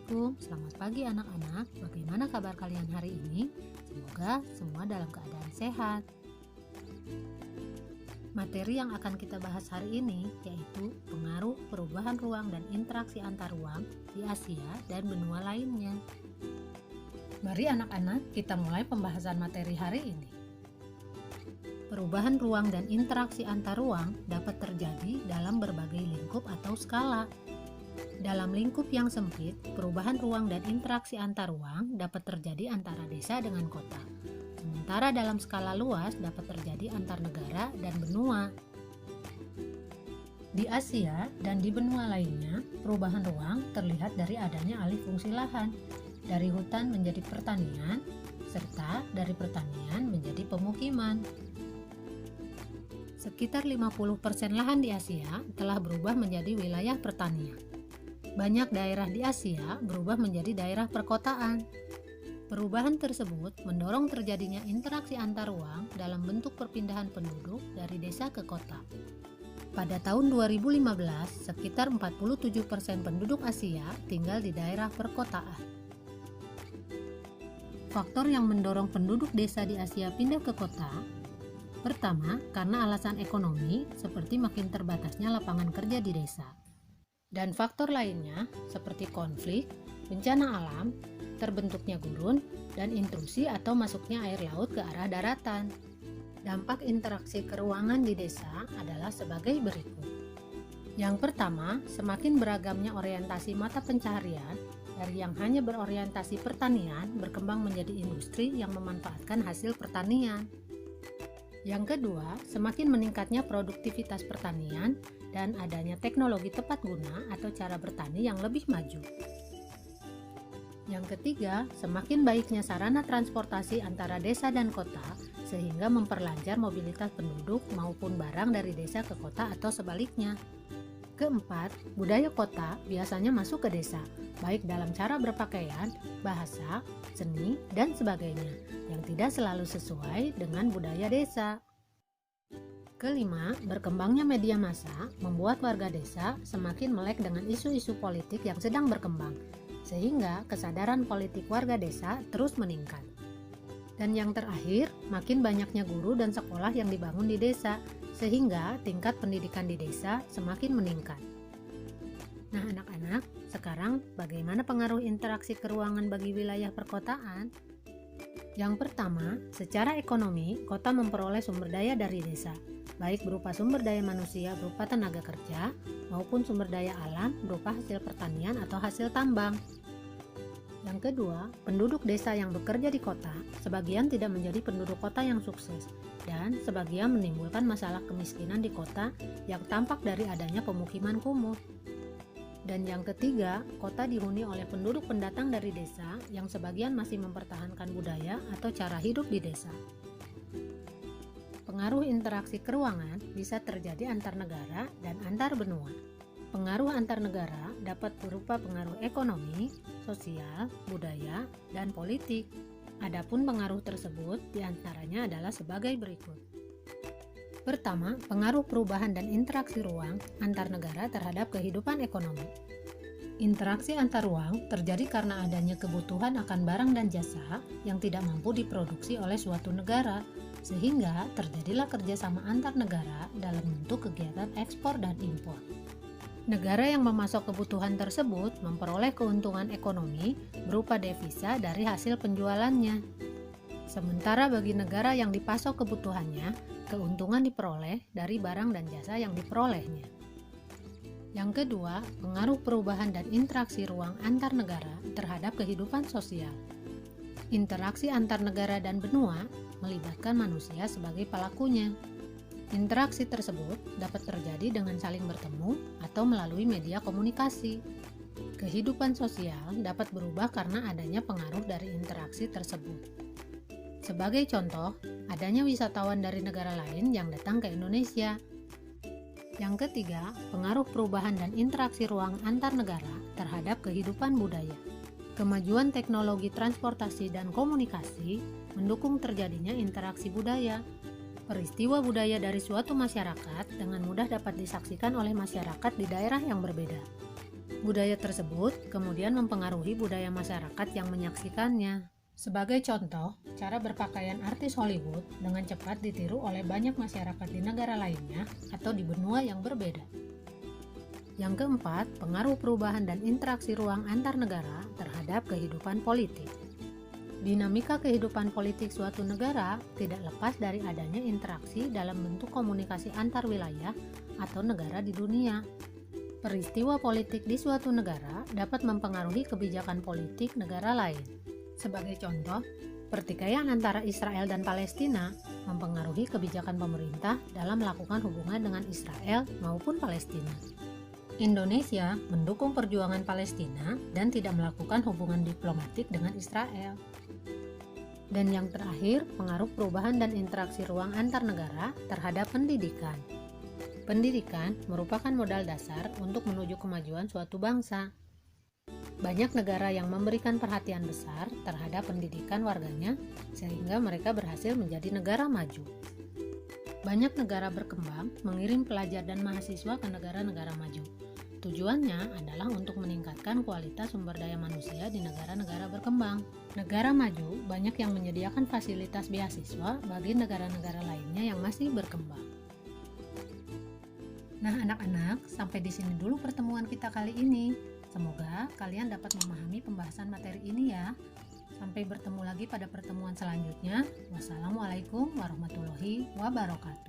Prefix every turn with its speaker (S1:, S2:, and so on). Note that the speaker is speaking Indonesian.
S1: Assalamualaikum, selamat pagi anak-anak. Bagaimana kabar kalian hari ini? Semoga semua dalam keadaan sehat. Materi yang akan kita bahas hari ini yaitu pengaruh perubahan ruang dan interaksi antar ruang di Asia dan benua lainnya. Mari anak-anak kita mulai pembahasan materi hari ini. Perubahan ruang dan interaksi antar ruang dapat terjadi dalam berbagai lingkup atau skala. Dalam lingkup yang sempit, perubahan ruang dan interaksi antar ruang dapat terjadi antara desa dengan kota. Sementara dalam skala luas dapat terjadi antar negara dan benua. Di Asia dan di benua lainnya, perubahan ruang terlihat dari adanya alih fungsi lahan, dari hutan menjadi pertanian, serta dari pertanian menjadi pemukiman. Sekitar 50% lahan di Asia telah berubah menjadi wilayah pertanian. Banyak daerah di Asia berubah menjadi daerah perkotaan. Perubahan tersebut mendorong terjadinya interaksi antar ruang dalam bentuk perpindahan penduduk dari desa ke kota. Pada tahun 2015, sekitar 47% penduduk Asia tinggal di daerah perkotaan. Faktor yang mendorong penduduk desa di Asia pindah ke kota, pertama, karena alasan ekonomi seperti makin terbatasnya lapangan kerja di desa. Dan faktor lainnya seperti konflik, bencana alam, terbentuknya gurun, dan intrusi atau masuknya air laut ke arah daratan. Dampak interaksi keruangan di desa adalah sebagai berikut. Yang pertama, semakin beragamnya orientasi mata pencaharian dari yang hanya berorientasi pertanian berkembang menjadi industri yang memanfaatkan hasil pertanian. Yang kedua, semakin meningkatnya produktivitas pertanian dan adanya teknologi tepat guna atau cara bertani yang lebih maju. Yang ketiga, semakin baiknya sarana transportasi antara desa dan kota sehingga memperlancar mobilitas penduduk maupun barang dari desa ke kota atau sebaliknya. Keempat, budaya kota biasanya masuk ke desa, baik dalam cara berpakaian, bahasa, seni, dan sebagainya, yang tidak selalu sesuai dengan budaya desa. Kelima, berkembangnya media massa membuat warga desa semakin melek dengan isu-isu politik yang sedang berkembang, sehingga kesadaran politik warga desa terus meningkat. Dan yang terakhir, makin banyaknya guru dan sekolah yang dibangun di desa, sehingga tingkat pendidikan di desa semakin meningkat. Nah anak-anak, sekarang bagaimana pengaruh interaksi keruangan bagi wilayah perkotaan? Yang pertama, secara ekonomi, kota memperoleh sumber daya dari desa, baik berupa sumber daya manusia berupa tenaga kerja, maupun sumber daya alam berupa hasil pertanian atau hasil tambang. Yang kedua, penduduk desa yang bekerja di kota, sebagian tidak menjadi penduduk kota yang sukses, dan sebagian menimbulkan masalah kemiskinan di kota yang tampak dari adanya pemukiman kumuh. Dan yang ketiga, kota dihuni oleh penduduk pendatang dari desa yang sebagian masih mempertahankan budaya atau cara hidup di desa. Pengaruh interaksi keruangan bisa terjadi antar negara dan antar benua. Pengaruh antar negara dapat berupa pengaruh ekonomi, sosial, budaya, dan politik. Adapun pengaruh tersebut diantaranya adalah sebagai berikut. Pertama, pengaruh perubahan dan interaksi ruang antar negara terhadap kehidupan ekonomi. Interaksi antar ruang terjadi karena adanya kebutuhan akan barang dan jasa yang tidak mampu diproduksi oleh suatu negara, sehingga terjadilah kerjasama antar negara dalam bentuk kegiatan ekspor dan impor. Negara yang memasok kebutuhan tersebut memperoleh keuntungan ekonomi berupa devisa dari hasil penjualannya. Sementara bagi negara yang dipasok kebutuhannya, keuntungan diperoleh dari barang dan jasa yang diperolehnya. Yang kedua, pengaruh perubahan dan interaksi ruang antar negara terhadap kehidupan sosial. Interaksi antar negara dan benua melibatkan manusia sebagai pelakunya. Interaksi tersebut dapat terjadi dengan saling bertemu atau melalui media komunikasi. Kehidupan sosial dapat berubah karena adanya pengaruh dari interaksi tersebut. Sebagai contoh, adanya wisatawan dari negara lain yang datang ke Indonesia. Yang ketiga, pengaruh perubahan dan interaksi ruang antar negara terhadap kehidupan budaya. Kemajuan teknologi transportasi dan komunikasi mendukung terjadinya interaksi budaya. Peristiwa budaya dari suatu masyarakat dengan mudah dapat disaksikan oleh masyarakat di daerah yang berbeda. Budaya tersebut kemudian mempengaruhi budaya masyarakat yang menyaksikannya. Sebagai contoh, cara berpakaian artis Hollywood dengan cepat ditiru oleh banyak masyarakat di negara lainnya atau di benua yang berbeda. Yang keempat, pengaruh perubahan dan interaksi ruang antar negara terhadap kehidupan politik. Dinamika kehidupan politik suatu negara tidak lepas dari adanya interaksi dalam bentuk komunikasi antar wilayah atau negara di dunia. Peristiwa politik di suatu negara dapat mempengaruhi kebijakan politik negara lain. Sebagai contoh, pertikaian antara Israel dan Palestina mempengaruhi kebijakan pemerintah dalam melakukan hubungan dengan Israel maupun Palestina. Indonesia mendukung perjuangan Palestina dan tidak melakukan hubungan diplomatik dengan Israel. Dan yang terakhir, pengaruh perubahan dan interaksi ruang antar negara terhadap pendidikan. Pendidikan merupakan modal dasar untuk menuju kemajuan suatu bangsa. Banyak negara yang memberikan perhatian besar terhadap pendidikan warganya sehingga mereka berhasil menjadi negara maju. Banyak negara berkembang mengirim pelajar dan mahasiswa ke negara-negara maju. Tujuannya adalah untuk meningkatkan kualitas sumber daya manusia di negara-negara berkembang. Negara maju banyak yang menyediakan fasilitas beasiswa bagi negara-negara lainnya yang masih berkembang. Nah, anak-anak, sampai di sini dulu pertemuan kita kali ini. Semoga kalian dapat memahami pembahasan materi ini ya. Sampai bertemu lagi pada pertemuan selanjutnya. Wassalamualaikum warahmatullahi wabarakatuh.